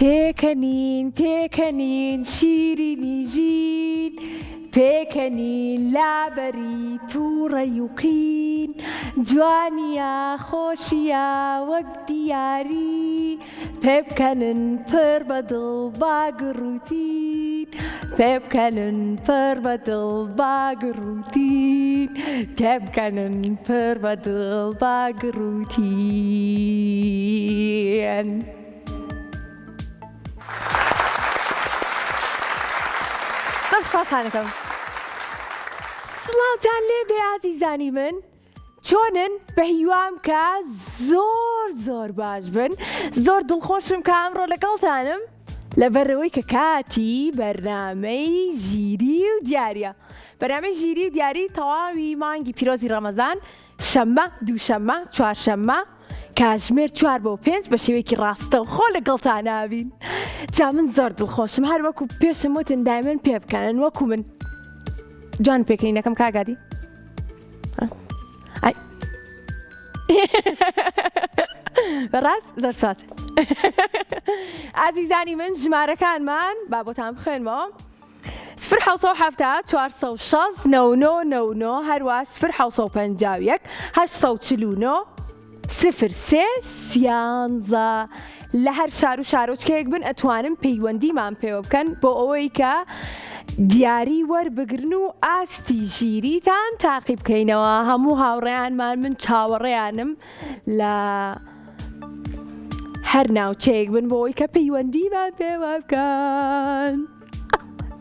پێکەنین پێکەنین شیرینی ژین پێکەنین لابەری تووڕە و قین جوانیە خۆشیە وەک دیاری پێ بکەنن پڕ بەدڵ باگڕوتین پێ بکەنن پڕ بەدڵ باگڕوتین پێ بکەنن پڕ بەدڵ باگڕوتین. خۆخانەکەم سڵاوتان لێبێ ئازیزانی من، چۆنن؟ بە هیوام کە زۆر باش بن، زۆر دڵخۆشم کە ئەمڕۆ لەگەڵتانم لەبەرەوەی کە کاتی بەرنامەی ژیری و دیاریە. بەرنامەی ژیری و دیاری تەواوی مانگی پیرۆزی ڕەمەزان شەممە، دووشەممە، چوارشەممە کاتژمێر 4 بۆ 5 بە شێوەیەکی ڕاستەوخۆ لەگەڵتان نابین. جا من زۆر دڵخۆشم، هەر وەکو پێشم وتن دایمەن پێ بکەنن وەکو من. جوان پێکەنینەکەم کاگادی بەڕاست زۆر سات. ئازیزانی من ژمارەکانمان با بۆتان بخوێنمەوە: 0 406 99 هەروە 0 849 03 13 لە هەر شار و شارۆچکەیەک بن ئەتوانم پەیوەندیمان پێوە بکەن بۆ ئەوەی کە دیاری وەربگرن و ئاستی ژیریتان تاقی بکەینەوە. هەموو هاوڕێیانمان من چاوەڕێیانم لە هەر ناوچەیەک بن بۆ ئەوەی کە پەیوەندیمان پێوە بکەن.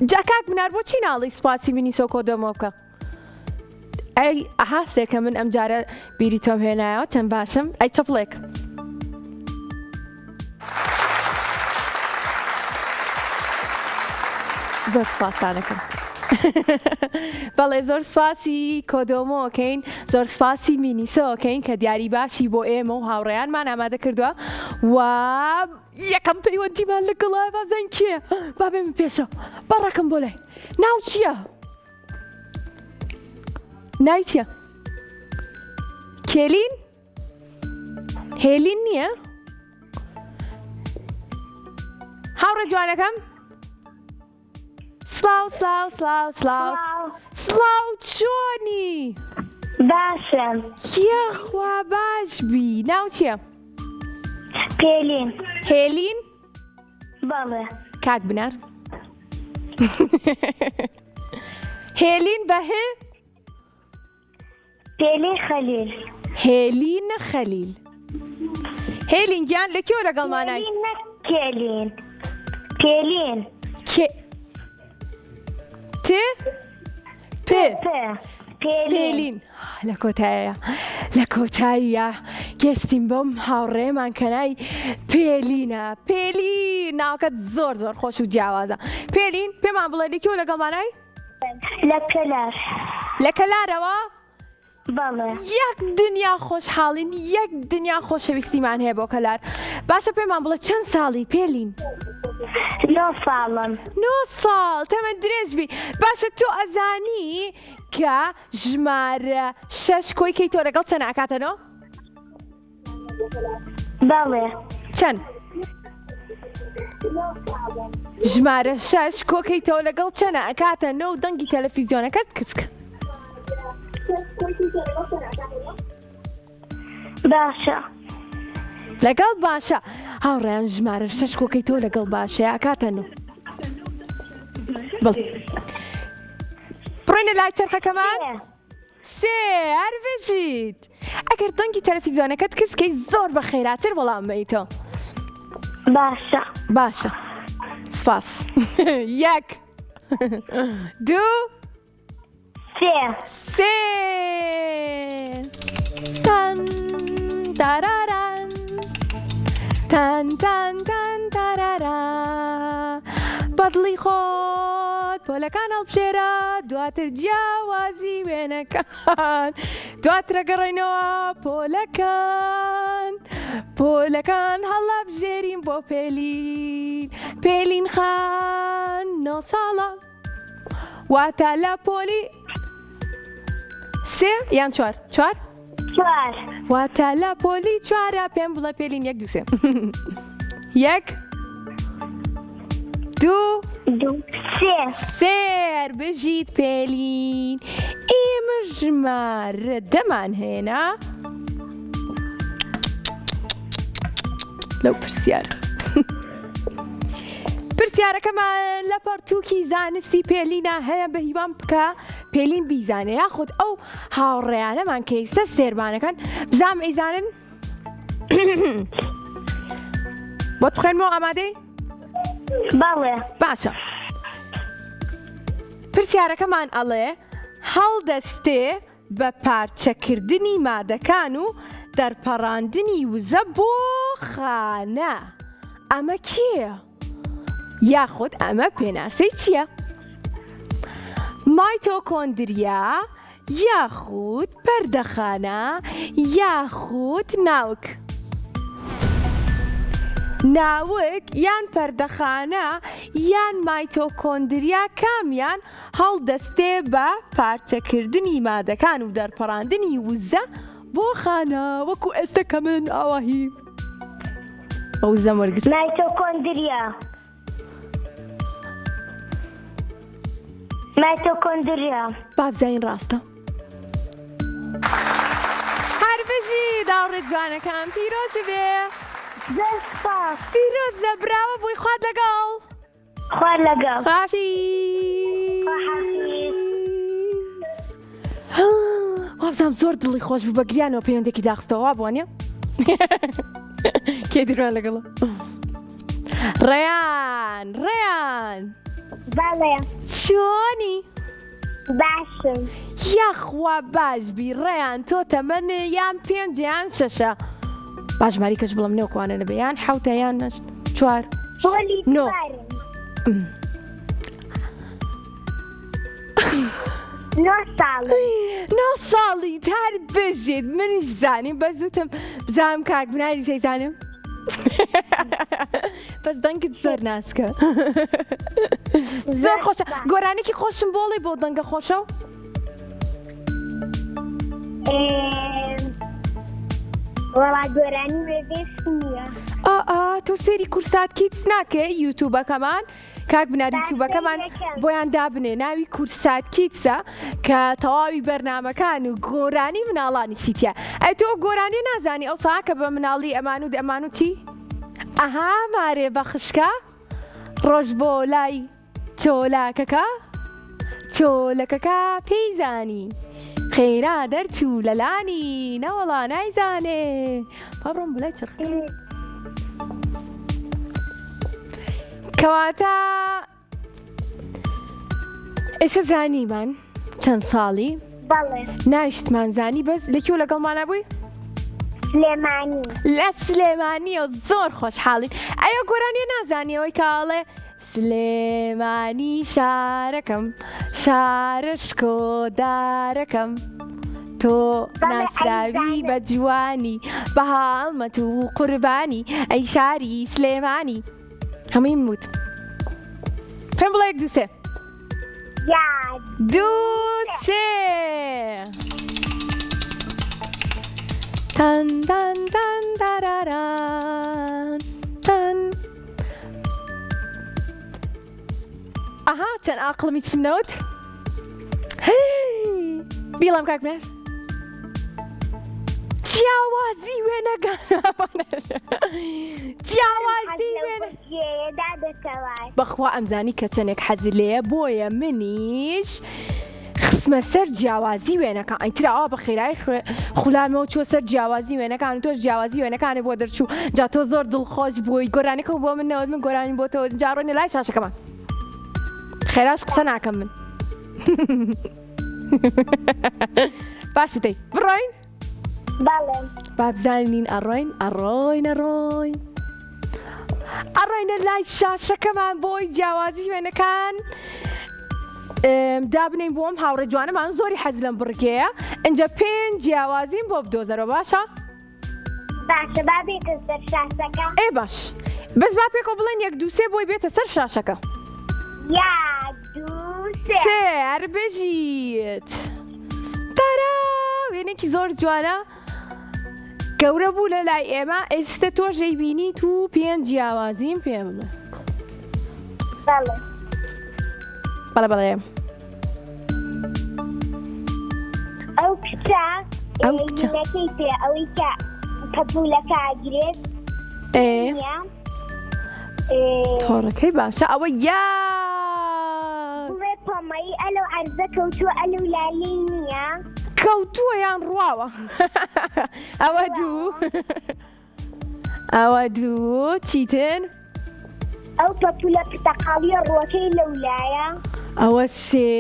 جا کاک بنار بۆچی ناڵی سوپاسی منیسۆ کۆدۆمۆ بکە؟ ئەی ئەها سێکە من ئەم جارە بیری تۆم هێنایەوە چەند باشم. ئەی چەپڵێک زۆر سپاسانەکەم. بەڵێ زۆر سپاسی کۆدۆمۆکەین، زۆر سپاسی مینیسۆکەین کە دیاری باشی بۆ ئێمە و هاوڕێیانمان ئامادە کردووە و یەکەم پەیوەندیمان لەگەڵای بازان کێ؟ با بێمە پێشەوە بەڕەکەم بۆ لای. ناو چییە؟ ناوی چییە؟ کێلین؟ هێلین نییە؟ هاوڕێ جوانەکەم سڵاو چۆنی؟ باشم. یەخوا باش بی. ناو چییە؟ پێلین. هێلین؟ بەڵێ. کاک بنار هێلین بەهێ؟ پێلین خەلیل. هێلینە خەلیل. هێلین گیان لەکێوە لەگەڵمانای؟ کێلین. پێلین. پێلین لە کۆتاییە، لە کۆتاییە گەشتیم بۆم هاوڕێمان کەنای پێلینە. پێلین ناوکەت زۆر خۆش و جیاوازە. پێلین پێمان بڵێ لەکێوە لەگەڵمانای؟ لە کەلار. لە کەلارەوە؟ بەڵێ. یەک دنیا خۆشحاڵین، یەک دنیا خۆشەویستیمان هەیە بۆ کەلار. باشە پێمان بڵێ چەند ساڵی پێلین؟ 9 ساڵم. 9 ساڵ تەمەن درێژبی. باشە تۆ ئەزانی کە ژمارە 6 کۆی کەی تۆ لەگەڵ چەند ئاکاتەنەوە؟ بەڵێ. چەند؟ ژمارە 6 کۆکەی تۆ لەگەڵ چەنە ئەکاتەنەوە و دەنگی تەلەڤیزیۆنەکەت کچکە. باشە. لەگەڵ باشە. هاوڕێیان ژمارە 6 کۆکەی تۆ لەگەڵ باشەیە ئاکاتەنەوە. بڵێ بڕۆینە لای چەرخەکەمان؟ 3 هەربژیت. ئەگەر دەنگی تەلەڤیزیۆنەکەت کچکەی زۆر بە خێراتر وەڵام بدەیتەوە. باشە. باشە. سپاس. 1 2 3 تان تاراران تان تان تان تارارا. بەدڵی خۆت پۆلەکان هەڵبژێرە دواتر جیاوازی وێنەکان. دواتر گەڕێنەوە پۆلەکان هەڵەبژێرین بۆ پێلین. پێلین خان 9 ساڵە واتە لە پۆلی سێ یان چوار چوار چوار واتە لە پۆلی چوارە پێم بڵە پێلین یەک دووسێ یەک دوو دوو سێ سێر بژیت پێلین ئێمە ژمارە دەمان هێنا لەو پرسیارە پرسیارەکەمان لە پەرتووکی زانستی پێلینە هەیە بە هیوام بکە پێلین بیزانێ یاخود ئەو هاوڕێیانەمان کە ئێستا سێربانەکەن بزام ئەیزانن بۆ بخوێنمەوە ئامادەی؟ بەڵێ باشە پرسیارەکەمان ئەڵێ هەڵدەستێ بە پارچەکردنی مادەکان و دەرپەڕاندنی وزە بۆ خانە ئەمە کێیە؟ یاخود ئەمە پێناسەی چییە؟ مایتۆکۆندریا یاخود پەردەخانە یاخود ناوک ناوک یان پەردەخانە یان مایتۆکۆندریا کامیان هەڵدەستێ بە پارچەکردنی مادەکان و دەرپەڕاندنی وزە بۆ خانە وەکو ئێستا کە من ئاواهی بە وزەم وەرگرت مایتۆکۆندریا مایتۆکۆندریا با بزانین ڕاستە هەربژی داوڕێت جوانەکان پیرۆز بێ پیرۆز دەبراوە بووی خوارد لەگەڵ خوارد لەگەڵ خافی وابزانم زۆر دڵی خۆش بوو بە گریانەوە پەیوەندێکی داخستەوە وا بووە نیە کێ دیروان لەگەڵە ڕێیان ڕێیان بەڵێ چۆنی باشم یاخوا باش بی ڕێیان تۆ تەمەنێ یان پێنج یان شەشە باش ماری کەش بڵم نێوکوانە نەبێ یان حەوتە یان چوار پۆلی نۆ. چوارم 9 ساڵم 9 ساڵی تار بژێت منیش زانیم بە زووتم بزانم کاک بناری شەیزانم بەس دەنگت زۆر ناسکە زۆر خۆشە گۆرانێکی خۆشم بۆڵێ بۆ دەنگە خۆشە و وەڵا گۆرانی وێدێش نییە تۆ سێری کورسات کیتس ناکە یوتوبەکەمان کاک بناری یوتوبەکەمان بۆیان دابنێ ناوی کورسات کیتسە کە تەواوی بەرنامەکان و گۆرانی مناڵانی چیتە ئەی تۆ گۆرانی نازانی ئەو ساکە بە مناڵی ئەمان و ئەمان و چی؟ ئەها مارێ بە خشکە ڕۆژ بۆ لای چۆلاکەکە چۆلەکەکە پێیزانی خێرا دەرچوو لەلانی نەوەڵا نایزانێ پاڕۆم بڵای چرخ کەواتە ئێستا زانیمان چەند ساڵی بەڵێ ناویشتمان زانی بەس لەکیو لەگەڵمانە بووی؟ سلێمانی لە سلێمانیە زۆر خۆشحاڵین ئەوە گۆرانیە نازانیەوەی کاڵێ سلێمانی شارەکەم شارە شکۆدارەکەم تۆ ناسراوی بە جوانی بە هاڵمەت و قوربانی ئەی شاری سلێمانی هەمووی موت پێم بڵێ یەک دوو سێ یاد دوو سێ تن تن تن تاراران تن ئەها چەند ئاقڵمی چم نەوت بیڵم کاک بێر جیاوازی وێنەکان جیاوازی وێنە جێدا دەکەوات بەخوا ئەمزانی کە چەندێک حەزی لێیە بۆیە منیش خسمە سەر جیاوازی وێنەکان ئەیتراوە بە خێرایی خولامەوە چۆ سەر جیاوازی وێنەکان و تۆش جیاوازی وێنەکانێ بۆ دەرچوو جا تۆ زۆر دڵخۆش بووی گۆرانێکە بۆ من نەوت من گۆرانی بۆ تۆ جاڕۆنی لای شاشەکەمان خێراش قسە ناکەم من باشە دەی بڕۆین بەڵێ با بزانین ئەڕۆین ئەڕۆین ئەڕۆین ئەڕۆینە لای شاشەکەمان بۆی جیاوازی وێنەکان دابنین بۆم هاوڕێ جوانەمان زۆری حەز لەم بڕکەیە ئەنجە پێنج جیاوازیم بۆ بدۆزەرەوە باشە؟ باشە با بێتە سەر شاشەکە ئێ باش بەس با پێکەوە بڵێن یەک دوو سێ بۆی بێتە سەر شاشەکە یاد دوو سێ سێ هەربژیت تارا وێنێکی زۆر جوانە گەورە بوو لە لای ئێمە ئێستا تۆ ژەیبینیت و پێنج جیاوازیم پێ بڵێ بەڵێ بەڵێ بەڵێ ئەو کچە ئەو کچە. گینەکەی پێ ئەوەی کە پەپوولەکە ئاگرێت تۆڕەکەی باشە ئەوە یا بڵێ پۆمەی ئەلەو عەرزە کەوتووە ئەلەو لالی نییە کەوتووە یان ڕواوە ئەوە دوو ئەوە دوو چیتر ئەو پەپوولە پرتەقاڵیە ڕووەکەی لەولایە ئەوە سێ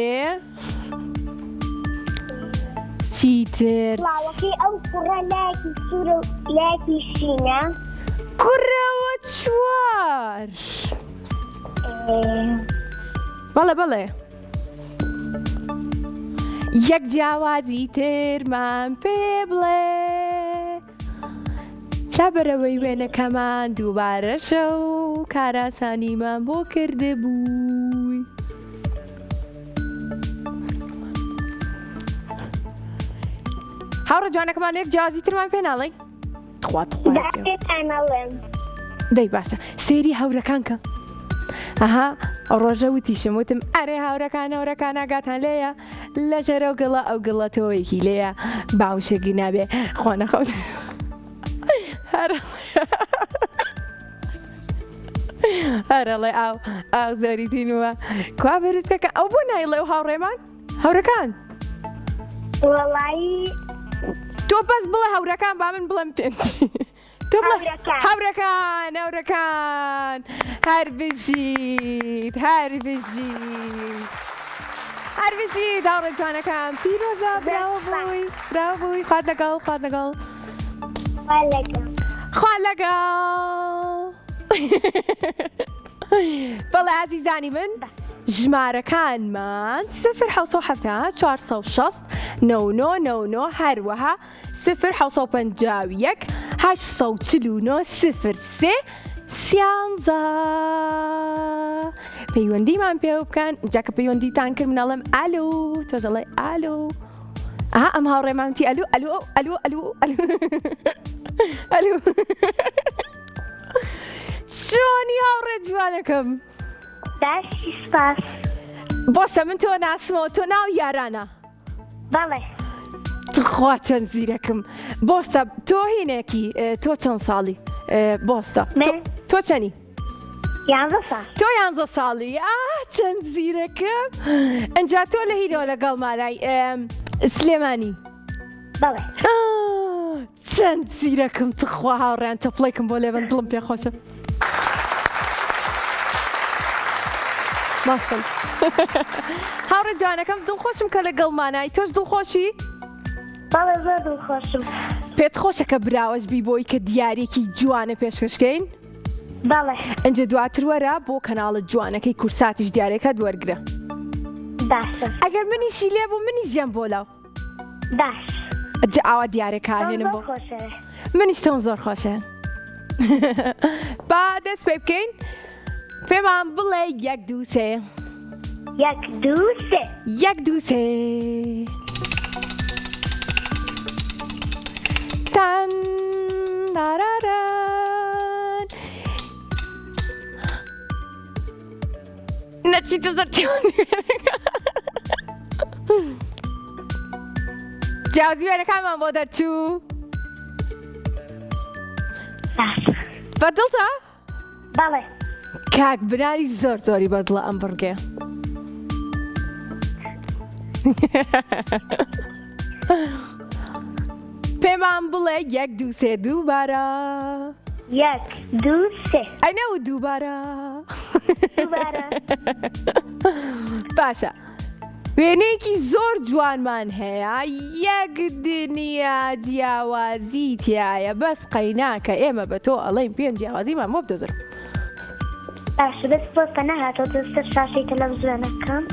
چیتر فڵاوەکەی ئەو کوڕە لایەکی سوورە و لایەکی شینە کوڕەوە چوار بەڵێ بەڵێ یەک جیاوازی ترمان پێ بڵێ لەبەرەوەی وێنەکەمان دووبارەشە و کاراسانیمان بۆ کرده بووی هاوڕە جوانەکەمان یەک جیاوازی ترمان پێ ناڵێ داپێتانەڵێم دەی باشە سێری هەورەکان کە ئەها ڕۆژە وتیشم وتم ئەرێ هاورەکان ئاگاتان لێیە لە ژێرە و گڵە ئەو گڵەتەوەیەکی لێیە باوشێکی نابێ خۆ نەخەوت هەرەڵێ ئاو زەریتینوە کوا بەرزەکە ئەو بۆ نایڵێ و هاوڕێمان هەورەکان وەڵایی تۆ بەس بڵێ هەورەکان با من بڵێم پێ تۆ بڵێ هەورەکان هەر بژیت هاوڕێ جوانەکان پیرۆزە براو بووی خوات لەگەڵ خوات لەگەڵ بەڵێ ئازیزانی من ژمارەکانمان 0 460 99 هەروەها 0 751 849 03 13 پەیوەندیمان پێ بکەن جاکە پەیوەندیتان کرد منەڵێم ئالو تۆ دەڵێ ئالو ئەها ئەم هاوڕێمانتی ئەلو چۆنی هاوڕێ جوانەکەم باشی سپاس بۆسە من تۆ ناسمەوە تۆ ناو یارانە بەڵێ خوا چەند زیرەکم بۆستە تۆ هینێکی تۆ چەند ساڵی بۆستە تۆ چەنی 11 ساڵ تۆ 11 ساڵی چەند زیرەکەم ئەنجا تۆ لە هیرەوە لەگەڵ مارای سلێمانی بەڵێ چەند زیرەکەم تخوا هاوڕێیان چەپڵێکم بۆ لێبن دڵم پێ خۆشە باشم هاوڕێ جوانەکەم دڵخۆشم کە لەگەڵ مانای تۆش دڵخۆشی بەڵێ زۆر دڵخۆشم پێت خۆشە کە براوەش بی بۆی کە دیارێکی جوانە پێشکەشکەین بەڵێ ئەنجە دواتر وەرە بۆ کەناڵە جوانەکەی کورساتیش دیارێکە دووەرگرە باشە ئەگەر منیشی لێ بوو منی ژێم بۆ لاو باش ئەجە ئاوا دیارێکە هێنم بۆ منیش تۆم زۆر خۆشە با دەست پێ بکەین پێمان بڵێ 1 2 3 1 2 3 1 2 3 تان داراران نەچیتە زەرچیوان جیاوازی وێنەکانمان بۆ دەرچوو بەدڵتە؟ بەڵێ کاک بناری زۆری بەدڵە ئەم بڕگێ پێمان بڵێ 1 2 3 دووبارە 1 2 3 ئەنەوە دووبارە دووبارە باشە وێنەیەکی زۆر جوانمان هەیە یەک دنیا جیاوازی تایە بەس قەیناکە ئێمە بە تۆ ئەڵێین پێنج جیاوازیمان بۆ بدۆزرم باشە بەس بۆستە نەهاتەوە دەستە شاشەی تەلەڤیزیۆنەکەم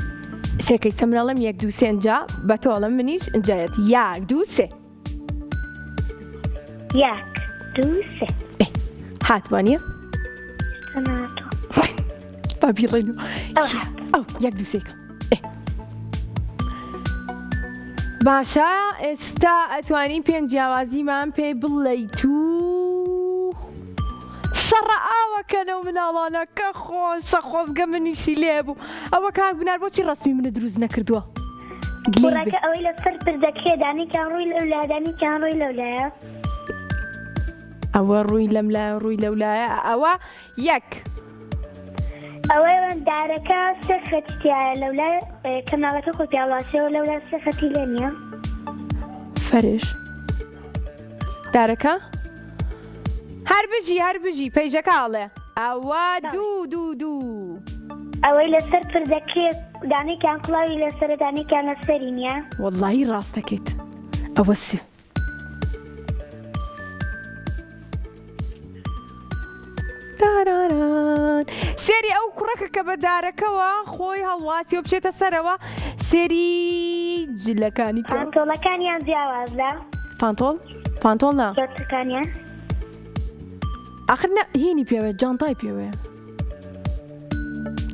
سێکەی سەمرەڵم 1 2 3 ئەنجا بە تۆ ئەڵێم منیش ئەنجایەت 1 2 3 1 2 3 هاتوانیە؟ هاتۆ با بیڵێن ئەو 1 2 3 باشە ئێستا ئەتوانین پێم جیاوازیمان پێ بڵێیت و شەڕە ئاوەکە لەو مناڵانە کە خۆشە خۆزگە منیشی لێبوو ئەوە کاک بنار بۆچی ڕستمی منە دروست نەکردووە کوڕەکە ئەوەی لەسەر پردەکرێ دانێکیان ڕووی لەولایە دانێکیان ڕووی لەولایە ئەوە ڕووی لەم لایە ڕووی لەولایە ئەوە یەک ئەوەی دارەکە سێ خەتیایە لەولای کەمناڵەکە خۆ پیاڵاسیەوە لەولای سێ خەتی لێ نییە فەرش دارەکە هەر بژی پەیژەکاڵێ ئەوە دوو ئەوەی لەسەر پردەکرێ دانێکیان کڵاوی لەسەر دانێکیان لەسەری نییە وەڵڵاهی ڕاستەکەیت ئەوە سێ داراران سێری ئەو کوڕەکە کە بە دارەکەوە خۆی هەڵواسی و بچێتە سەرەوە سێری جلەکانی پانتۆڵەکانیان جیاوازە پانتۆڵ نا کەوتەکانیان آخر هینی پێوێت جانتای پێوێ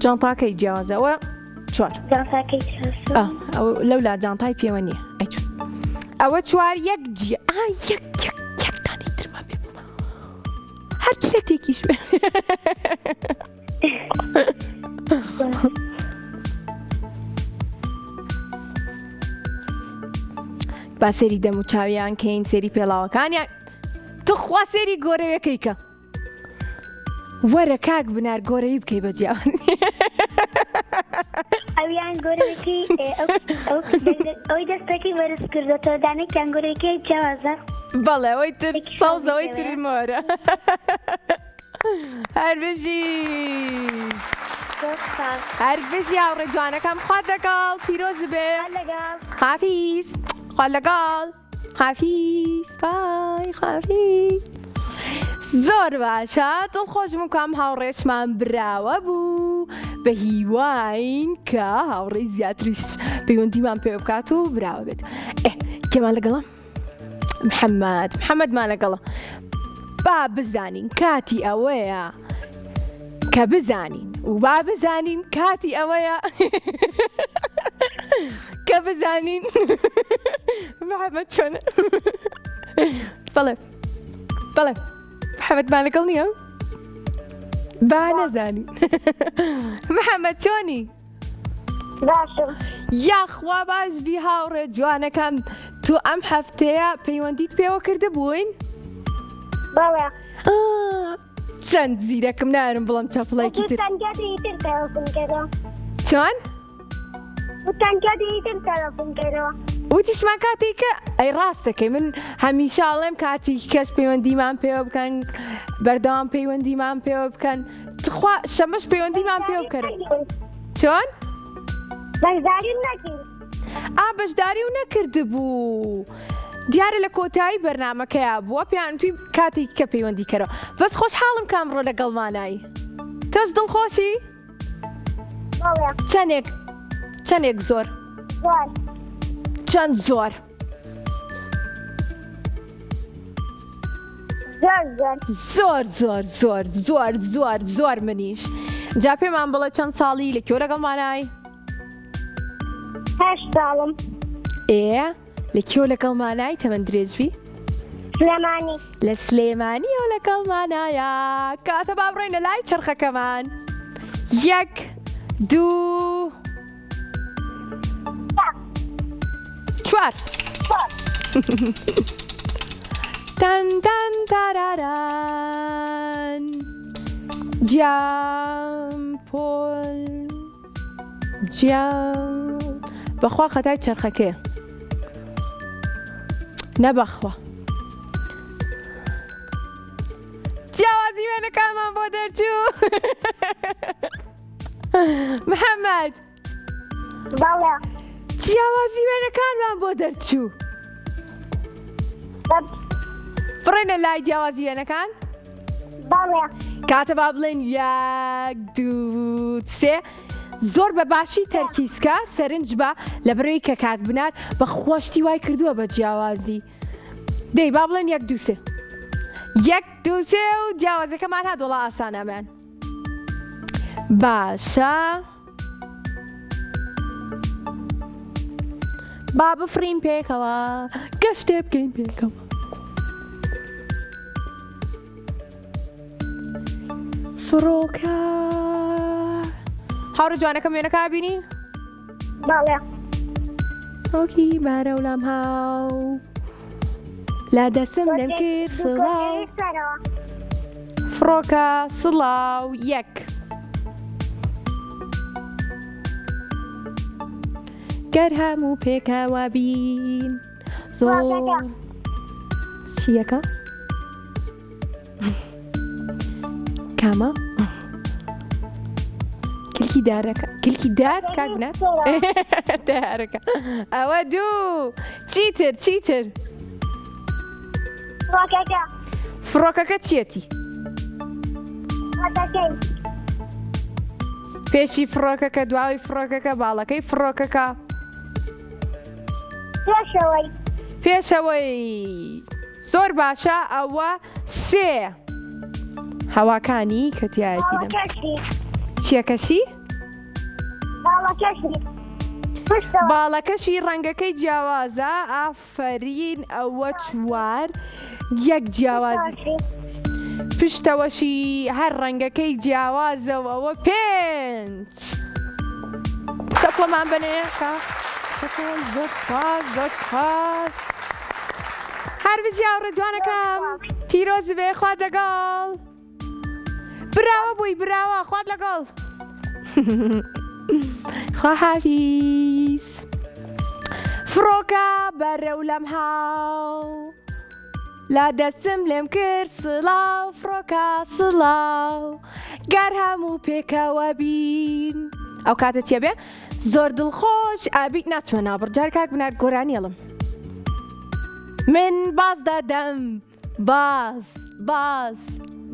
جانتاکەی جیاوازەوە چوار جانتاکەی لەولا جانتای پێوە نییە ئەوە چوار یەک جیە یەکتانی ترمان پێ بوومە هەر لەتێکیش بێ با سێری دەم و چاویان کەین سێری پێڵاوەکانیان تو خوا سێری گۆرەوەکەیکە وەرە کاک بنار گۆرەوی بکەی بە جیاوان ئەویان گۆرەوەکی ئەوەی دەستەکەی بەرز کردێتەوە دانێکیان گۆرەوەکەی جیاوازە بەڵێ ئەوەی تر سەڵزەوەی ترمۆرە هەر بژی هاوڕێ جوانەکەم خوا دەگەڵ پیرۆز بێ خافیز خوا لەگەڵ خافیز بای خافیز زۆر باشە دڵخۆشم کام هاوڕێشمان براوە بوو بە هیواین کە هاوڕێی زیاتریش پەیوەندیمان پێ بکات و براوە بێت کێمان لەگەڵە محەممەدمان لەگەڵە با بزانین کاتی ئەوەیە کە بزانین و با بزانین کاتی ئەوەیە کە بزانین محەممەد چۆنە بەڵێ محەممەدمان لەگەڵ نییە با نەزانین محەممەد چۆنی باشم یاخوا باش بی هاوڕێ جوانەکەم تو ئەم هەفتەیە پەیوەندیت پێوە کرده بووین بەڵێ چەند زیرەکەم نارم بڵم چەپڵێکی تر چۆن؟ وتیشمان کاتێککە ئەی ڕاستەکەی من هەمیشاڵێم کاتی کەس پەیوەندیمان پێوە بکەن بەردەوام پەیوەندیمان پێوە بکەن خوا شەمەش پەیوەندیمان پێوە بکەن چۆن؟ بەشداری و نەکرد بوو دیارە لە کۆتایی بەرنامەکەیە بووە پێیان توی کاتێکی کە پەیوەندی کەرەوە بەس خۆشحاڵم کامڕۆ لەگەڵمانایی تۆش دڵخۆشی؟ چەندێک زۆر چەند زۆر زۆر منیش جا پێمان بڵێ چەند ساڵی لە کێو لەگەڵمانایی؟ 8 ساڵم لە کێو لەگەڵمانایی تەمەند درێژبی؟ سلێمانی لە سلێمانی ئەو لەگەڵمانایە کاتە با بڕێنە لای چرخەکەمان 1 2 4 تەن تاراران جیامپۆل بەخوا خەتای چرخەکەیە نەبەخوا جیاوازی وێنەکانمان بۆ دەرچوو محەممەد بەڵێ جیاوازی وێنەکانمان بۆ دەرچوو بڕێنە لای جیاوازی وێنەکان بەڵێ کاتە با بڵێن 1 2 3 زۆر بە باشی تەرکیزکە سەرنج بە لە بەرەوەی کە کاک بنار بە خۆشتی وای کردووە بە جیاوازی دەی با بڵێن 1 2 3 1 2 3 و جیاوازەکەمان هاتووەڵا ئاسانەمان باشە با بفرین پێکەوە گەشتێ بکەین پێکەوە فڕۆکە هاوڕە جوانەکەم وێنەکە بینی؟ بەڵێ ئۆکی بارە وڵام هاو لا دەسم لەم کرد سڵاو فڕۆکە سڵاو یەک گەر هەموو پێکەوە بین زۆر چیەکە؟ کامە؟ کلکی دارەکە کلکی دار کاگنە؟ دارەکە ئەوە دوو چیتر چیتر؟ فڕۆکەکە چیەتی؟ پێشی فڕۆکەکە دواوی فڕۆکەکە باڵەکەی فڕۆکەکە پێشەوەی زۆر باشە ئەوە سێ هەواکانی کە تایەتی دەم چیەکەشی؟ باڵەکەشی ڕەنگەکەی جیاوازە ئافەرین ئەوە چوار یەک جیاوازی پشتەوەشی هەر ڕەنگەکەی جیاوازەوەوە پێنج سەپۆمان بنێکە زۆر سپاس زۆر سپاس هەر بزی هاوڕێ جوانەکەم پیرۆز بێ خوا لەگەڵ براوە بووی براوە خوات لەگەڵ خوا حافیز فڕۆکە بەرەو لەم هاو لا دەسم لێم کرد سڵاو فڕۆکە سڵاو گەر هەموو پێکەوە بین ئەو کاتە چێ بێ زۆر دڵخۆش ئابی ناچمە ناو بڕجار کاک بنار گۆرانی هێڵم من باز دەدەم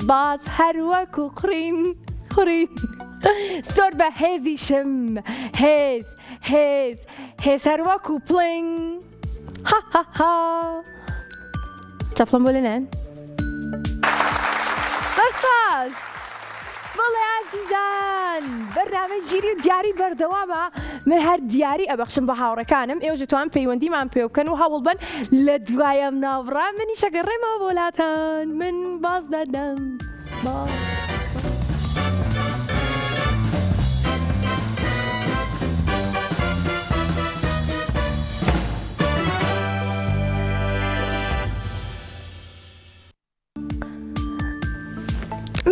باز هەر وەکو خوڕین زۆر بە هێزیشم هێز هەر وەکو پڵنگ چەپڵم بۆ لێنان بەسپاس بەڵێ ئازیزان بەرنامەی ژیری و دیاری بەردەوامە من هەر دیاری ئەبەخشم بە هاوڕەکانم ئێوە توان پەیوەندیمان پێ بکەن و هەوڵ بن لە دوایەم ناوڕا منی شەگەڕێمەوە بۆ وڵاتان من باز دەدەم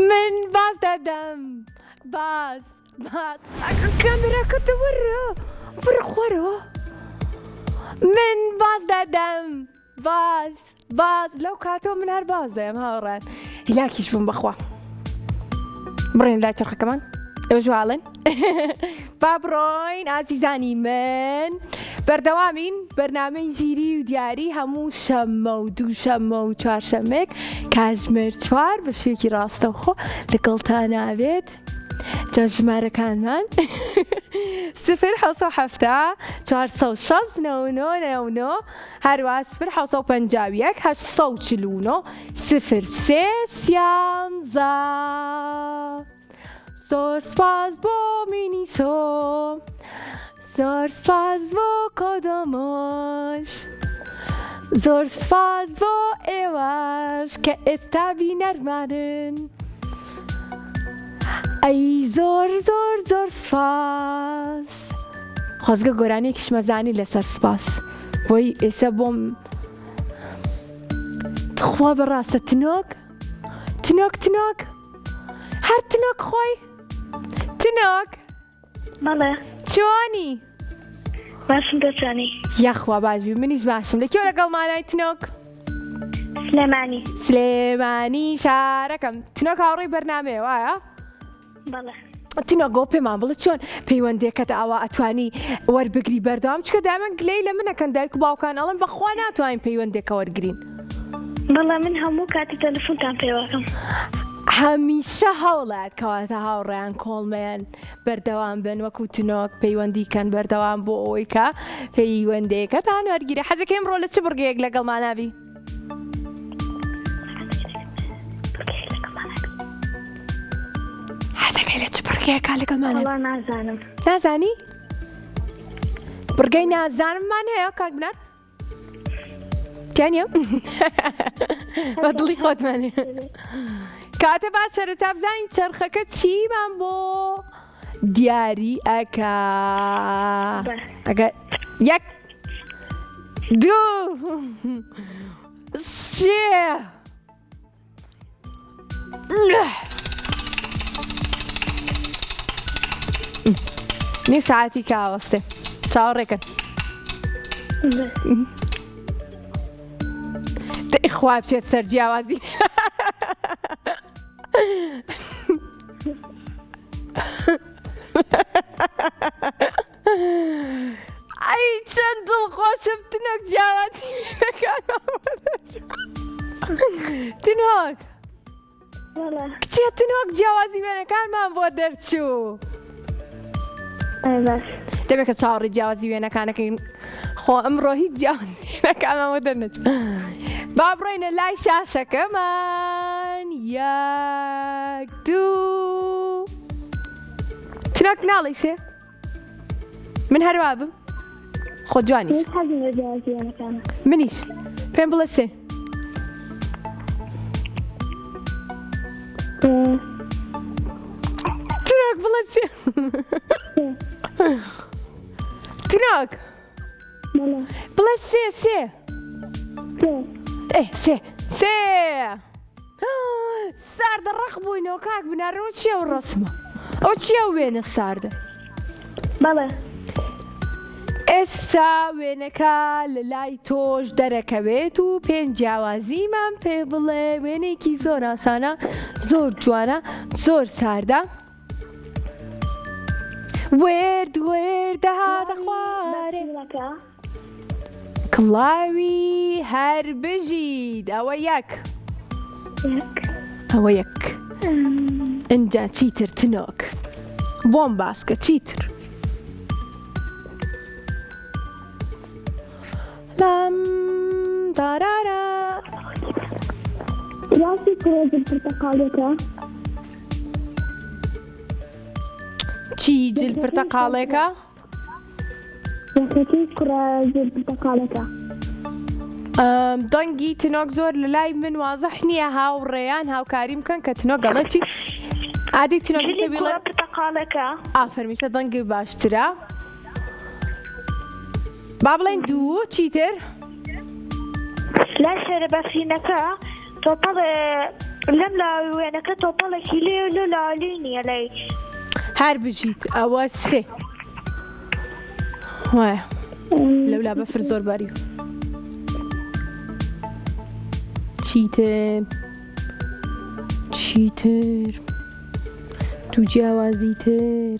من باز دەدەم باز کامێراکەتە وەرە خوارەوە من باز دەدەم باز لەو کاتەوە من هەر باز دەم هاوڕان هیلاکیش بم بەخوا بڕێن لای چرخەکەمان ئێوە ژواڵن با بڕۆین ئازیزانی من بەردەوامین بەرنامەی ژیری و دیاری هەموو شەممە و دووشەممە و چوارشەممێک کاتژمێر 4 بە شێوکی ڕاستەوخۆ لەگەڵتان ناوێت جا ژمارەکانمان 0 460 99 هەروە 0 849 03 13 زۆر سپاس بۆ مینیسۆ زۆر سپاس بۆ کۆدۆمۆش زۆر سپاس بۆ ئێوەش کە ئێستا بینەرمانن ئەی زۆر سپاس خۆزگە گۆرانێکیش مەزانی لەسەر سپاس بۆی ئێستا بۆم خوا بەڕاستە تنۆک هەر تنۆک خۆی تنۆک بەڵێ چۆنی؟ باشم دەچانی یاخوا باشبی منیش باشم لەکێوە لەگەڵمانای تنۆک؟ سلێمانی شارەکەم تنۆک هاوڕێی بەرنامەیە وایە؟ بەڵێ تنۆگۆ پێمان بڵێ چۆن پەیوەندێکەکەت ئاوا ئەتوانی وەربگری بەردەوام چکە دامن گلەی لە منەکەن دایک و باوکان ئەڵێن بەخوا ناتوانین پەیوەندێکە وەرگرین بەڵێ من هەموو کاتی تەلەفۆنتان پێوەکەم هەمیشە هەوڵات کەواتە هاوڕێیان کۆڵمەیان بەردەوام بن وەکو تنۆک پەیوەندیکەن بەردەوام بۆ ئەوەی کە پەیوەندێکەتان وەرگیرە حەزەکەی ئەمڕۆ لە چ بڕگەیەک لەگەڵمان نابی؟ حەزەکەی لە چ بڕگەیەکە لەگەڵمانە؟ نازانم نازانی؟ بڕگەی نازانممان هەیە کاک بنار تیانە بە دڵی خۆتمانێ کاتە با سەرەتا بزانین چەرخەکە چیمان بۆ دیاری ئەکا ئەگە یەک دوو سێ نی ساعتی کاوەستێ چاوەڕێکن خوا بچێت سەر جیاوازی ئەی چەند دڵخۆشم تنۆک جیاوازی تنۆک کچێ تنۆک جیاوازی وێنەکانمان بۆ دەرچوو دەبێت کە چاوەڕی جیاوازی وێنەکانەکەین خۆ ئەمڕۆ هیچ جیاوازی وێنەکانمان بۆ دەرنەچوو با بڕۆینە لای شاشەکەمان یەک دوو تنۆک ناڵی سێ من هەروە بم خۆ جوانیش منیش پێم بڵێ سێ تنۆک بڵێ سێ تنۆک بڵێ سێ سێ سێ سێ ساردە ڕق بووینەوە کاک بنارەوە چیە و ڕسمە ئەو چیە وێنە ساردە بەڵێ ئێستا وێنەکە لە لای تۆش دەرەکەوێت و پێنج جیاوازیمان پێ بڵێ وێنێکی زۆر ئاسانە زۆر جوانە زۆر ساردە وێرد وێردە هاتە خوارێ کڵاوی هەر بژید ئەوە یەک ئەوە یەک ئەنجا چیتر تنۆک بۆم باسکە چیتر لام دارارا راستی کرۆزی پرتەقاڵێکە چی جل پرتەقاڵێکە یەکەتی کرۆزی پرتەقاڵێکە دەنگی تنۆک زۆر لە لای من وازەح نییە هاوڕێیان هاوکاری بکەن کە تنۆک گەڵە چی ئادی تنۆک پرتەقاڵێکە ئافەرمیسە دەنگی باشترە با بڵێن دوو چیتر لای شێرە بەفرینەکە تۆپەڵ لەم لاوی وێنەکە تۆپەڵێکی لێ لە لالی نییە لای هەر بژیت ئەوە سێ وایە لەولا بەفر زۆر باری چیتر چیتر دوو جیاوازی تر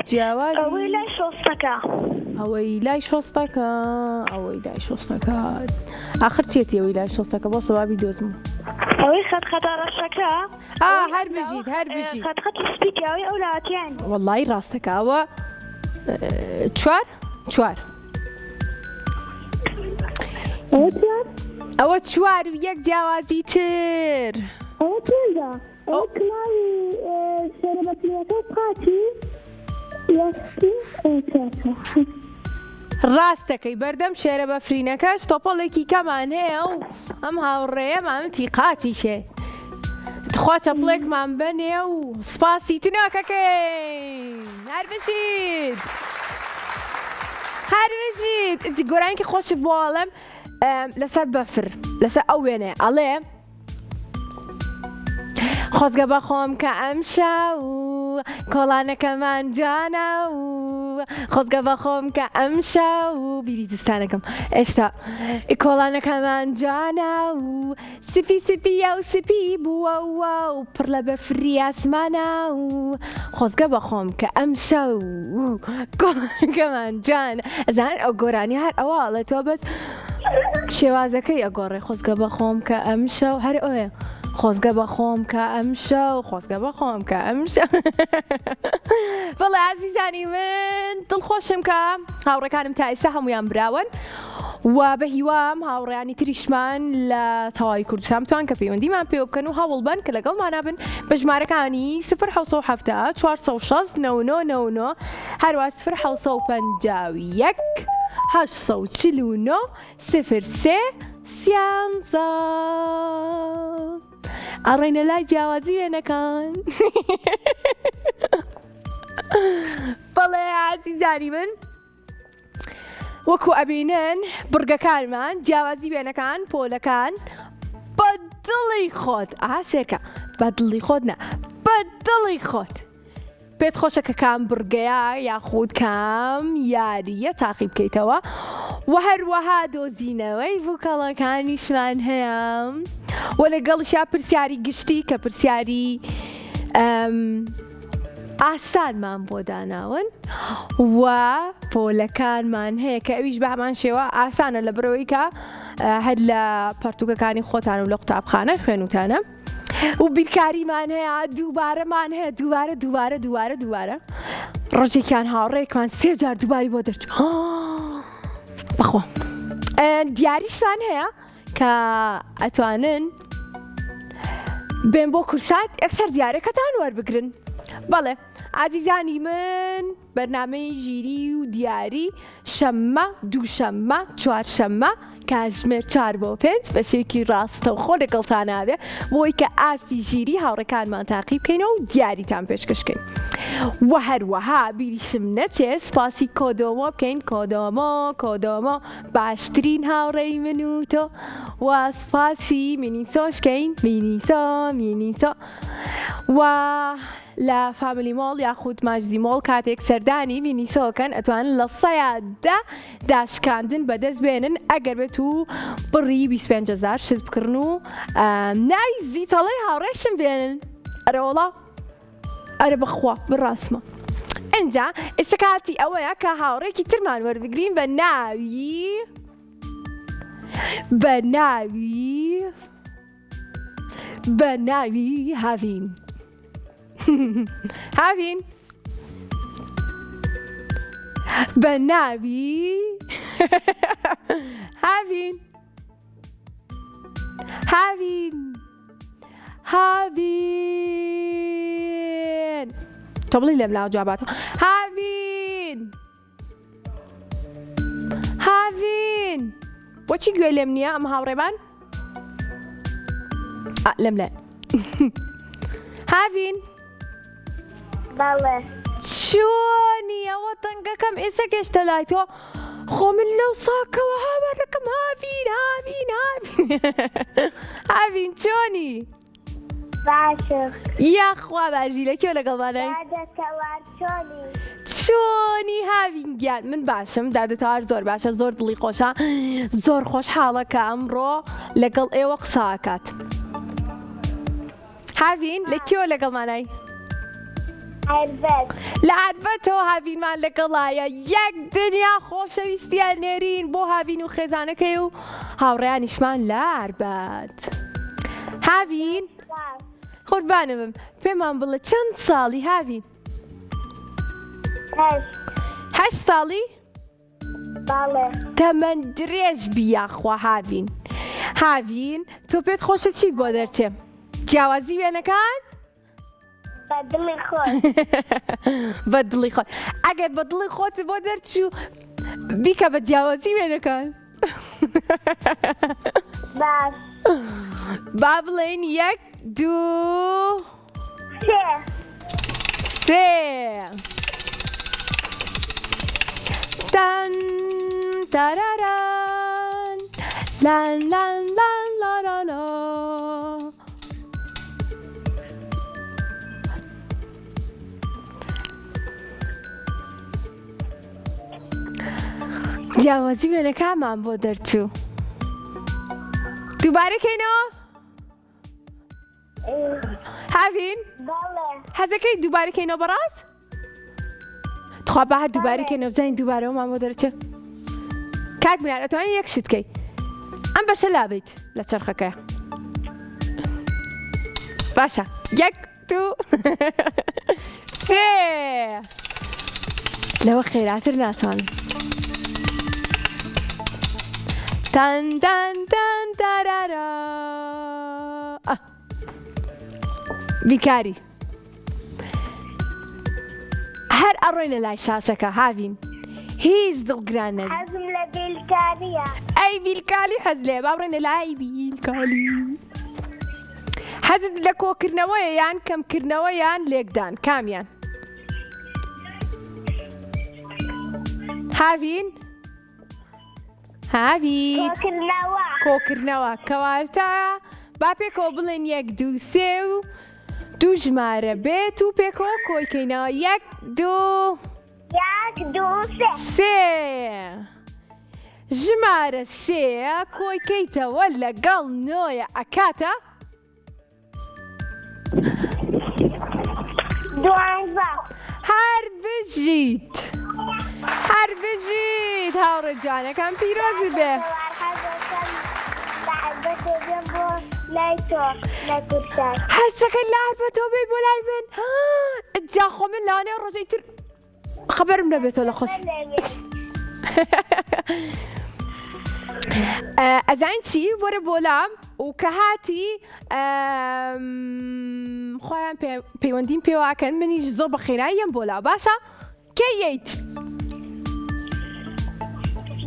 جیاوازی ئەوەی لای شۆستەکە ئەوەی لای شۆستەکە ئەوەی لای شۆستەکە ئاخر چێتی ئەوەی لای شۆستەکە بۆ سەبابی دۆزمە ئەوەی خەتخەتە ڕەشەکە هەر بژیت هەر بژیت خەتخەتی سپیتیاوی ئەو لاتیان وەڵڵی ڕاستەکە ئەوە چوار چوار ئەوە چوار و یەک جیاوازی تر ئەوە تێدا ئەوە کلاوی شێرە بەفرینەکە قاچی ڕاستەکەی بەردەم شێرە بەفرینەکەش تۆپەڵێکی کەمان هەیە و ئەم هاوڕێیەمانەتی قاچیشێ خوا چەپڵێکمان بنێ و سپاسی تنۆکەکەی هەر بژیت هەر بژیت گۆرانکی خۆشت بۆ ئەڵێم لەسەر بەفر لەسەر ئەو وێنێ ئەڵێ خۆزگە بەخۆم کە ئەم شەو کۆڵانەکەمان جوانە و خۆزگە بەخۆم کە ئەم شەو بیری دستانەکەم ئێشتا کۆڵانەکەمان جوانە و سپی سپیە و سپی بووە و پڕ لە بەفری ئاسمانە و خۆزگە بەخۆم کە ئەم شەو کۆڵانەکەمان جوانە ئەزان ئەو گۆرانی هەر ئەوواڵێتەوە بەس شێوازەکەی ئەگۆڕێ خۆزگە بەخۆم کە ئەم شەو هەر ئەوێ خۆزگە بەخۆم کە ئەم شەو خۆزگە بەخۆم کە ئەم شەو بەڵێ عەزیزانی من دڵخۆشم کە هاوڕێکانم تا ئێستا هەمویان براون و بە هیوام هاوڕێیانی تریشمان لە تەواوی کوردستان بتوان کە پەیوەندیمان پێ بکەن و هەوڵ بن کە لەگەڵمان بن بە ژمارەکانی 0 460 99 هەروە 0 849 03 13 ئەڕێنە لای جیاوازی وێنەکان. بەڵێ عزیزانی من، وەکو ئەبینن بڕگەکانمان جیاوازی وێنەکان پۆلەکان بە دڵی خۆت ئاسێکە بە دڵی خۆت نە بە دڵی خۆت پێت خۆشە کە کام بڕگەیە یاخود کام یاریە تاقی بکەیتەوە و هەروەها دۆزینەوەی ڤوکەڵەکانیشمان هەیە و لەگەڵیشا پرسیاری گشتی کە پرسیاری ئاسانمان بۆ داناون و پۆلەکانمان هەیە کە ئەویش بە هەمان شێوە ئاسانە لە بەرەوەی کە هەر لە پەرتووکەکانی خۆتان و لە قوتابخانە خوێنوتانە و بیرکاریمان هەیە دووبارەمان هەیە دووبارە ڕۆژێکیان هاوڕێکمان 3 جار دووباری بۆ دەرچوو بەخۆ دیاریشان هەیە کە ئەتوانن بێن بۆ کورسات ئەکسەر دیارەکەتان وەربگرن. بەڵێ عزیزانی من، بەرنامەی ژیری و دیاری شەممە، دووشەممە، چوارشەممە کاتژمێر 4 بۆ 5 بەشێکی ڕاستەوخۆ لەگەڵتاناوێ بۆی کە ئاستی ژیری هاوڕێکانمان تاقی بکەینەوە و دیاریتان پێشکەشکەین. و هەروەها بیریشم نەچێ سپاسی کۆدۆمۆ بکەین. کۆدۆمۆ باشترین هاوڕێی من و تۆ و سپاسی مینیسۆشکەین. مینیسۆ و لە فامیلی مۆڵ یاخود ماژزی مۆڵ کاتێک سەردانی مینیسۆکەن ئەتوانن لە 100 داشکاندن بەدەست بێنن ئەگەر بێت و بڕی 25,000 شت بکردن و ناوی زیتەڵەی هاوڕێشم بێنن. ئەرە وڵا ئەرە بەخوا بڕاستمە. ئەنجا ئێستا کاتی ئەوەیە کە هاوڕێکی ترمان وەربگرین بە ناوی هاڤین. هاڤین بە ناوی هاڤین تۆ بڵی لەم لاو جواباتەوە. هاڤین بۆچی گوێ لێم نییە ئەم هاوڕێمان لەم لای هاڤین بەڵێ چۆنی ئەوە تەنگەکەم ئێستا گەشتە لای تۆ خۆ من لەو ساکەوە هاوارەکەم هاڤین چۆنی باشە یاخوا باشی لەکوێ لەگەڵمانای چۆنی هاڤین گیان من باشم دادەتەوار زۆر باشە زۆر دڵی خۆشە زۆر خۆش حاڵەکە ئەمڕۆ لەگەڵ ئێوە قساکات. هاڤین لەکوێ لەگەڵمانای لە عەربەتەوە هاڤینمان لەگەڵایە یەک دنیا خۆشەویستیان نێرین بۆ هاڤین و خێزانەکەی و هاوڕێیانیشمان لە عەربەت. هاڤین قوربانم پێمان بڵێ چەند ساڵی هاڤین؟ 8 ساڵی؟ بەڵێ تەمەەن درێژ بیاخوا هاڤین. هاڤین تۆ پێت خۆشە چیت بۆ دەرچێ؟ جیاوازی وێنەکان؟ بە دڵی خۆت بە دڵی خۆت ئەگەر بە دڵی خۆت بۆ دەرچوو بیکە بە جیاوازی وێنەکان. باش با بڵێن 1 2 3 تان تاراران لان لان لان لا لا لا. جیاوازی وێنەکانمان بۆ دەرچوو. دووبارەکەینەوە؟ هاڤین حەزەکەی دووبارەکەینەوە بەڕاست؟ تخوا بە هەر دووبارەکەینەوە بزانین دووبارەوەمان بۆ دەرچێ. کاک بنیار ئەتوانین یەک شت بکەیت ئەم بەشە لابیت لە چەرخەکەیە. باشە 1 2 3 لەوە خێراتر ناتوانم. تن تن تن ترارا بیکاری هەر ئەڕۆینە لای شاشەکە هاوین هیچ دڵگران نەبی حەزم لە بیلکاریە ئەی بیلکالی حەز لێ با بڕێنە لای بیلکالی حەزت لە کۆکردنەوەیە یان کەمکردنەوە یان لێکدان کامیان هاوین هاوین کۆکردنەوە کەواتە با پێکەوە بڵێن 1 2 3 و دوو ژمارە بێت و پێکەوە کۆیکەینەوە 1 2 3 ژمارە 3 کۆیکەیتەوە لەگەڵ 9 ئەکاتە 12 هەر بژیت هاوڕێ جوانەکان پیرۆزی بێ هەستەکەی لار بە تۆ بێ بۆ لای من جا خۆ من لاوانەیە ڕۆژەی تر خەبەرم نەبێتەوە لە خۆش ئەزان چی وەرە بۆلام و کە هاتی خۆیان پەیوەندیم پێواکەن منیش زۆر بە خێرایی یم بۆلا باشە کێ یەیت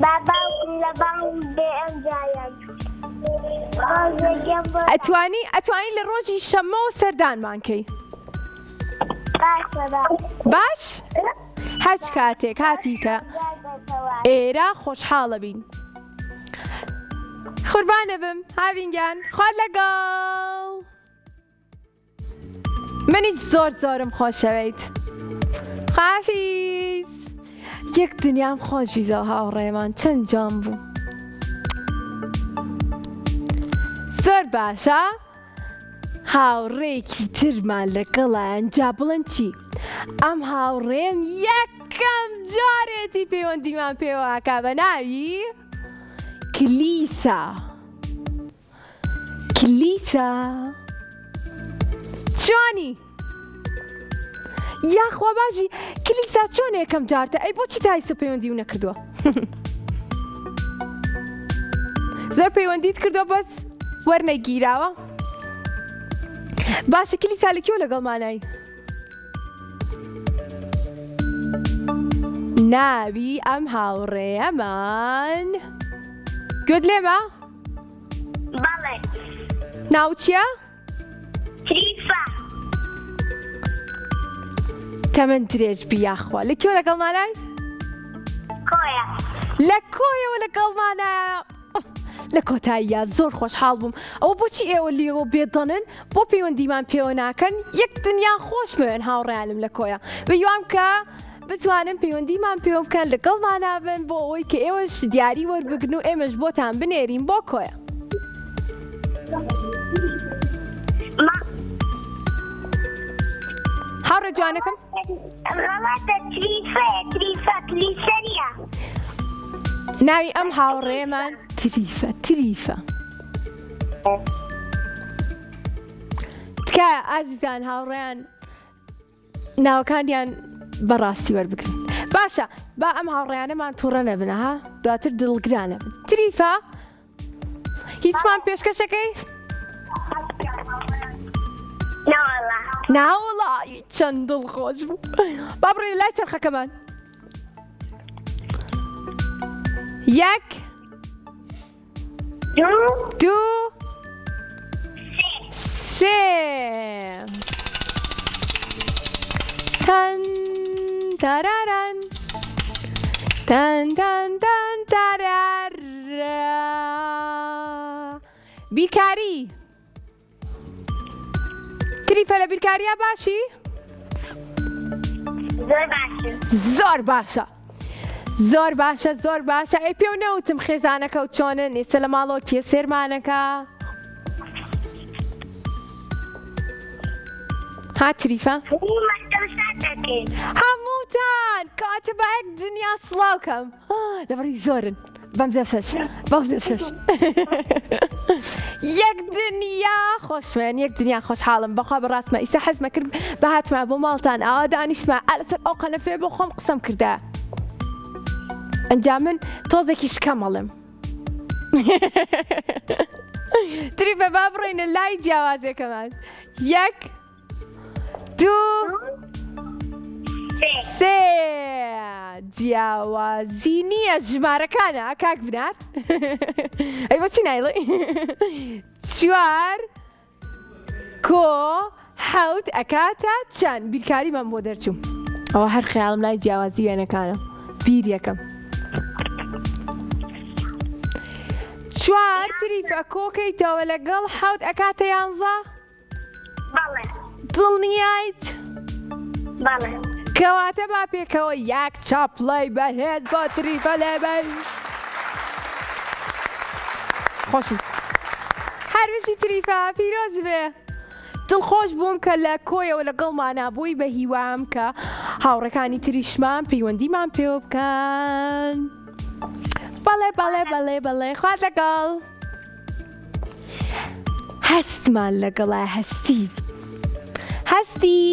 باباوکم لە بانگ بێ ئەمجایان ئەتوانی لە ڕۆژی شەممە و سەردانمان کەی باش هەچ کاتێک هاتیتە ئێرە خۆشحاڵە بین قوربانە بم هاوینگیان خوا لەگەڵ منیش زۆرم خۆشەوێت خافیز یەک دنیام خۆش بیزەوە هاوڕێمان چەند جوان بوو زۆر باشە هاوڕێکی ترمان لەگەڵیان جا بڵێن چی ئەم هاوڕێم یەکەم جارێتی پەیوەندیمان پێوەکا بە ناوی کلیسا چۆنی یاخوا باشی کلیسا چۆن یەکەم جارتە ئەی بۆچی تا ئێستا پەیوەندی و نەکردووە زۆر پەیوەندیت کردووە بەس وەرنەگیراوە باشە کلیسا لەکوێ لەگەڵمانای ناوی ئەم هاوڕێیەمان گوێت لێمە بەڵێ ناو چییە؟ تریفا تەمەند درێژ بیاخوا لەکوێ لەگەڵمانای؟ کۆیە لە کۆیەوە لەگەڵمانایە لە کۆتاییە زۆر خۆشحاڵ بووم ئەوە بۆچی ئێوە لێەوە بێدڵن بۆ پەیوەندیمان پێوە ناکەن یەک دنیا خۆشمەوێن هاوڕێیانم لە کۆیە بەیوام کە بتوانن پەیوەندیمان پێوە بکەن لەگەڵمانە بن بۆ ئەوەی کە ئێوەش دیاری وەربگرن و ئێمەش بۆتان بنێرین بۆ کۆیە هاوڕێ جوانەکەم ڕەواتە تریفا کلیسەریە ناوی ئەم هاوڕێمان تریفە تکایە ئازیزان هاوڕێیان ناوەکانیان بەڕاستی وەربگرن باشە با ئەم هاوڕێیانەمان تووڕە نەبنە ها دواتر دڵگرانە بن تریفە هیچمان پێشکەشەکەی ناوەڵی چەند دڵخۆش بوو با بڕێ لای چرخەکەمان 1 2 3 تن ترارن تن تن تن ترار بیکاری تریفە لە بیرکاریە باشی؟ زۆر باشە ئەی پێو نەوتم خێزانەکە و چۆنن ئێستا لە ماڵەوە کێ سێرمانەکە ها تریفە هەمووتان کاتە بە یەک دنیا سڵاوکەم لەبەری زۆرن بەم دەسەش یەک دنیا خۆشمێن یەک دنیا خۆشحاڵم بەخوا بەڕاستمە ئیسا حەزمە کرد بە هاتمە بۆ ماڵتان ئاوا دانیشتمە لەسەر ئەو قەنەفێ بۆ خۆم قسەم کردە ئەنجا من تۆزێکی شکەمەڵم تریفە با بڕۆینە لای جیاوازەکەمان. 1 2 3 جیاوازی نییە ژمارەکانە کاک بنار. ئەی بۆچی نایڵێ؟ 4 کۆ 7 ئەکاتە چەند؟ بیرکاریمان بۆ دەرچوو. ئەوە هەر خەیاڵم لای جیاوازی وێنەکانە. بیر یەکەم. 4 تریفە کۆکەیتەوە لەگەڵ 7 ئەکاتە 11. بەڵێ دڵنیایت؟ بەڵێ کەواتە با پێکەوە 1 چاپڵەی بەهێز بۆ تریفە لێبەر. خۆشی هەروشی تریفە پیرۆز بێ. دڵخۆش بووم کە لە کۆیەوە لەگەڵمان نابووی بە هیوام کە هاوڕەکانی تریشمان پەیوەندیمان پێ بکەن. بەڵێ بەڵێ بەڵێ بەڵێ خوات لەگەڵ. هەستمان لەگەڵا هەستی. هەستی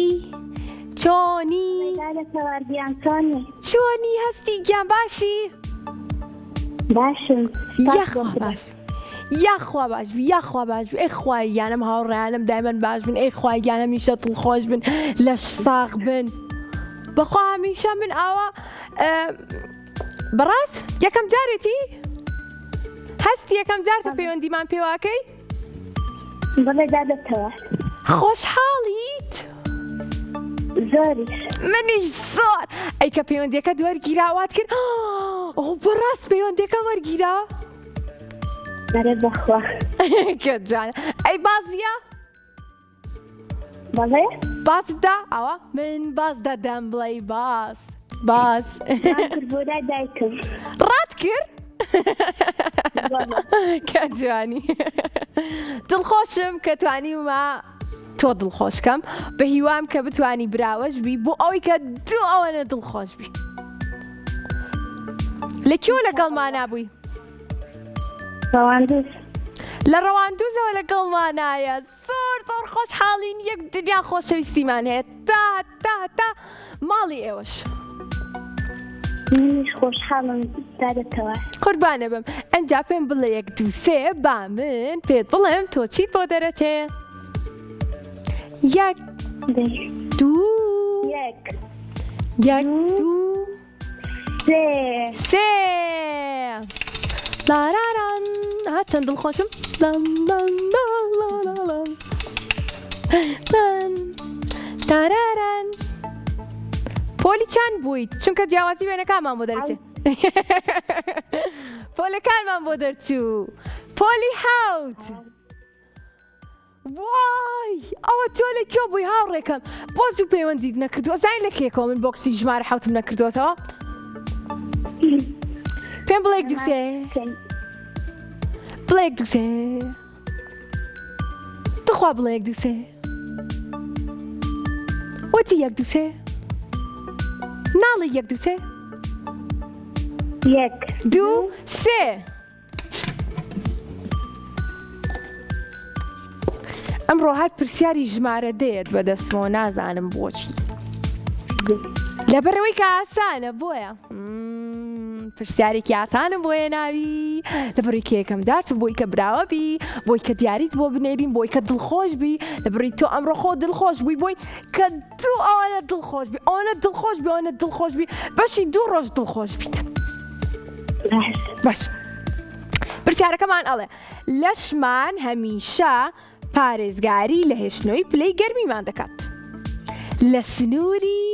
چۆنی؟ دادەکەوەردیان چۆنی؟ چۆنی هەستی گیان باشی؟ باشم. یەخوا باش. یاخوا باش یاخوا باش ئەی خوای گیانم هاوڕێیانم دایمەن باش بن ئەی خوای گیانم هەمیشە دڵخۆش بن لەش ساغ بن بەخوا هەمیشە من ئاوا بەڕاست یەکەم جارێتی هەستی یەکەم جارتە پەیوەندیمان پێواکەی بەڵێ دادەکەوە خۆشحاڵیت زۆریش منیش زۆر ئەی کە پەیوەندیەکە وەرگیراوات کرد ئەو بەڕاست پەیوەندیەکە وەرگیرا بەرە بەخوا کە جوانە ئەی بازیە بەڵێ بازدا ئەوە من باز دەدەم بڵێ باز بۆ لای دایکم ڕات کرد کە جوانی دڵخۆشم کە توانیمە تۆ دڵخۆشکەم بە هیوام کە بتوانی براوەش بی بۆ ئەوەی کە دوو ئەوەنە دڵخۆش بی لە کیۆ لەگەڵمان نابووی ڕەواندوز لە ڕەواندوزەوە لەگەڵمانایە زۆر خۆشحاڵین یەک دنیا خۆشەویستیمان هەیە تا ماڵی ئێوەش منیش خۆشحاڵم دادەکەوە قوربانە بم ئەنجا پێم بڵێ 1 2 3 با من پێت بڵێم تۆ چیت بۆ دەرەچێ 1 2 1 2 3 لاراران ها چەند دڵخۆشم تاراران پۆلی چەند بوویت چونکە جیاوازی وێنەکانمان بۆ دەرچێ پۆلەکانمان بۆ دەرچوو پۆلی 7 وای ئەوە تۆ لە کێ بووی هاوڕێکەم بۆ زوو پەیوەندیت نەکردووە زانین لە کێکەوە من بۆکسی ژمارە 7 نەکردوێتەوە پێم بڵێ 1 2 3 بڵێ 1 2 3 دخوا بڵێ 1 2 3 وەتی 1 2 3 ناڵی 1 2 3 1 2 3 ئەمڕۆ هەر پرسیاری ژمارە دێت بەدەستمەوە نازانم بۆچی لەبەرەوەی کە ئاسانە بۆیە پرسیارێکی ئاسانە بۆیە ناوی لەبەرەوەی کە یەکەم جارت بۆی کە براوە بی بۆی کە دیاریت بۆ بنێرین بۆی کە دڵخۆش بی لەبەرەوەی تۆ ئەمڕۆ خۆ دڵخۆش بووی بۆی کە دوو ئەوانە دڵخۆش بی ئەوانە دڵخۆش بی ئەوانە دڵخۆش بی بەشی 2 ڕۆژ دڵخۆش بیت باش پرسیارەکەمان ئەڵێ لەشمان هەمیشە پارێزگاری لە هێشتنەوەی پلەی گەرمیمان دەکات لە سنووری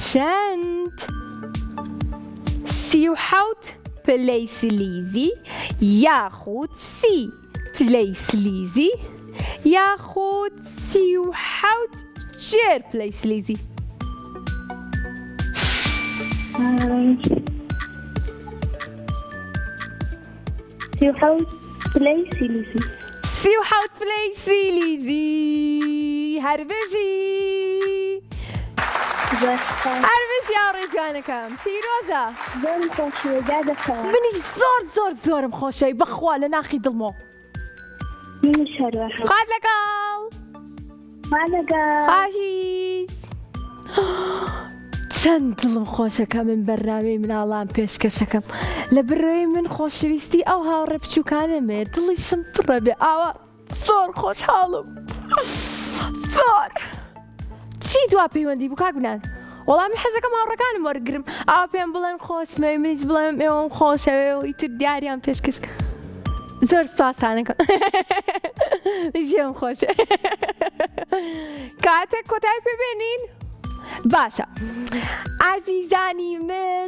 چەند 37 پلەی سلیزی یاخود 30 پلەی سلیزی یاخود 37 جێر پلەی سلیزی 37 پلەی سلیزی 37 پلەی سلیزی هەربژی هەربژی هاوڕێ جوانەکەم پیرۆزە زۆر خۆشیوە دادەکەوە منیش زۆرم خۆشەوی بەخوا لە ناخی دڵمەوە منیش هەروەها خوات لەگەڵ خاشیت چەند دڵم خۆشەکە من بەرنامەی مناڵان پێشکەشەکەم لە بڕێوەی من خۆشەویستی ئەو هاوڕێ بچووکانەمێ دڵیشم پڕە بێ ئاوا زۆر خۆشحاڵم زۆر چی دوا پەیوەندی بوو کاکبنان وەڵامی حەزەکەم هاوڕەکانم وەرگرم ئاوا پێم بڵێن خۆشمەوێ منیش بڵێم ئێوەم خۆشەوێ و ئیتر دیاریان پێشکەش زۆر سپاسانەکەم ژێم خۆشە کاتێک کۆتایی پێبێنین باشە ئازیزانی من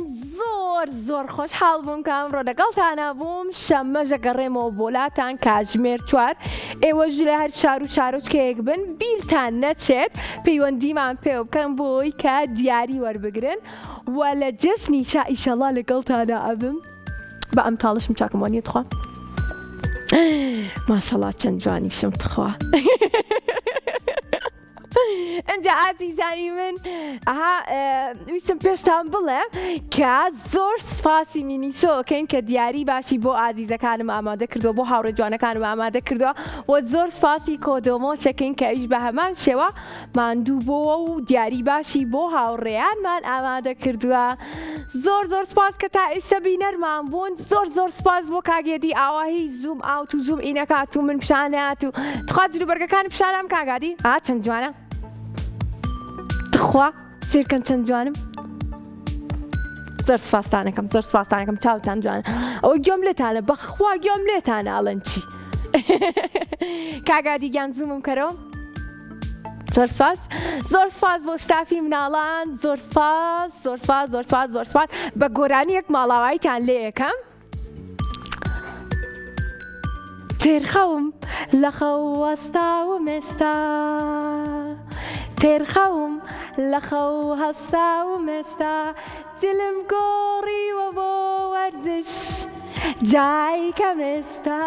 زۆر خۆشحاڵ بووم کە ئەمڕۆ لەگەڵتانە بووم شەممە ژەگەڕێمەوە بۆلاتان کاتژمێر 4 ئێوەش لە هەر شار و شارۆچکەیەک بن بیرتان نەچێت پەیوەندیمان پێ بکەن بۆی کە دیاری وەربگرن و لە جەژنی شا ئیشەڵا لەگەڵتانە ئەبم بە ئەم تاڵشم چاکموانیت خوا ماشەڵڵا چەند جوانیشم تخوا ئەنجا ئازیزانی من ویستم پێشتان بڵێ کە زۆر سپاسی مینیسۆکەین کە دیاری باشی بۆ ئازیزەکانم ئامادە کردووە بۆ هاوڕێ جوانەکانم ئامادە کردووە و زۆر سپاسی کۆدۆمۆشەکەین کە ئەویش بە هەمان شێوە ماندوو بۆوە و دیاری باشی بۆ هاوڕێیانمان ئامادە کردووە زۆر سپاس کە تا ئێستا بینەرمان بوون زۆر سپاس بۆ کاگێدی ئاواهی زوم ئاوت و زوم ئینەکات و من پیشانات و تخوا جلوبەرگەکانی پیشانام کاگادی چەند جوانە خوا سێرکەم چەند جوانم زۆر سپاسانەکەم چاوتان جوانە ئەوە گوێم لێتانە بەخوا گوێم لێتانە ئەڵەن چی کاگادی گیان زوومم کەرەوە زۆر سپاس بۆ ستافی مناڵان زۆر سپاس بە گۆرانی یەک ماڵاواییتان لێ یەکەم تێرخەوم لە خەو وەستا و مێستا تێرخەوم لە خەو هەستا و مێستا جلم گۆڕیوە بۆ وەرزش جای کەم ئێستا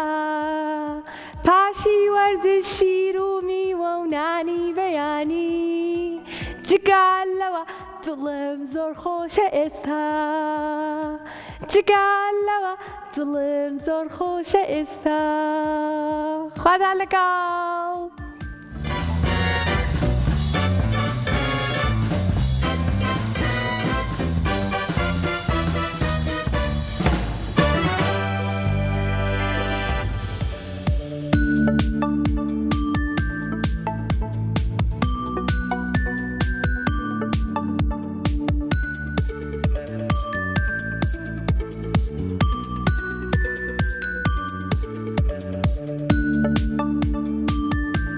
پاشی وەرزش شیر و میوە و نانی بەیانی جگال لەوە دڵم زۆر خۆشە ئێستا جگال لەوە دڵم زۆر خۆشە ئێستا خواتان لەگەڵ